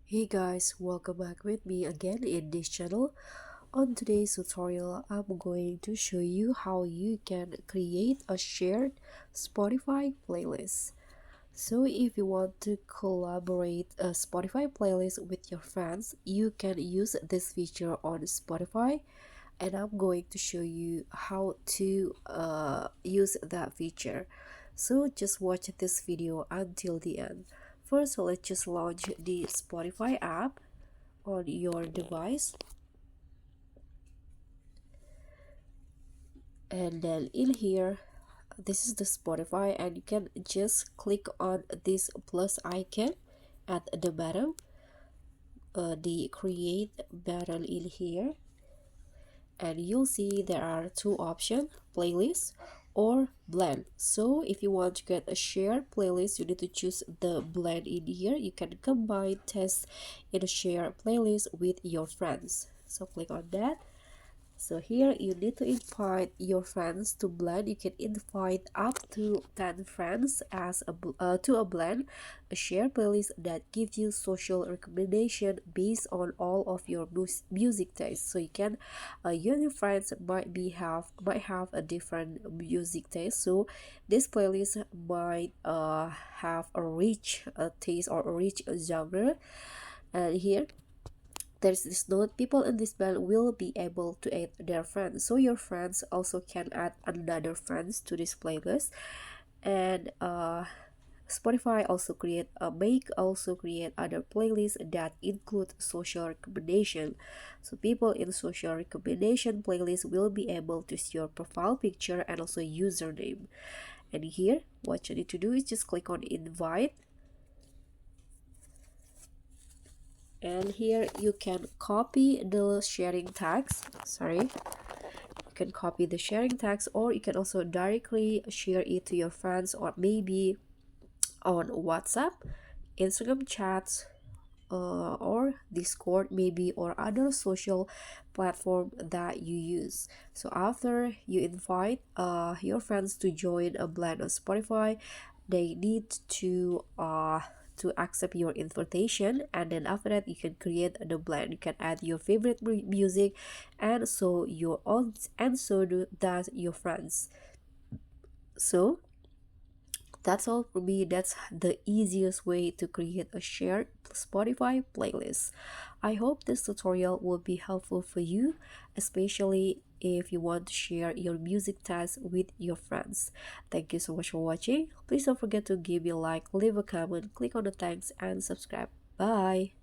Hey guys, welcome back with me again in this channel. On today's tutorial, I'm going to show you how you can create a shared Spotify playlist. So if you want to collaborate a Spotify playlist with your friends, you can use this feature on Spotify, and I'm going to show you how to use that feature. So just watch this video until the end. First, let's just launch the Spotify app on your device, and then in here, this is the Spotify, and you can just click on this plus icon at the bottom, the create button in here, and you'll see there are two options: playlist or blend. So if you want to get a shared playlist, you need to choose the blend in here. You can combine tests in a shared playlist with your friends, so click on that. So here you need to invite your friends to blend. You can invite up to 10 friends as to a blend, a shared playlist that gives you social recommendation based on all of your music tastes. So you can, you and your friends might have a different music taste. So this playlist might have a rich taste or a rich genre. And here there's this note: people in this band will be able to add their friends, so your friends also can add another friends to this playlist. And Spotify also create other playlists that include social recommendation. So people in social recommendation playlist will be able to see your profile picture and also username. And here what you need to do is just click on invite, and here you can copy the sharing tags. You can copy the sharing text, or you can also directly share it to your friends, or maybe on WhatsApp, Instagram chats, or Discord maybe, or other social platform that you use. So after you invite your friends to join a blend on Spotify, they need to accept your invitation, and then after that you can create the blend. You can add your favorite music, and so your own, and so do that your friends. So that's all for me. That's the easiest way to create a shared Spotify playlist. I hope this tutorial will be helpful for you, especially if you want to share your music taste with your friends. Thank you so much for watching. Please don't forget to give me a like, leave a comment, click on the thanks, and subscribe. Bye.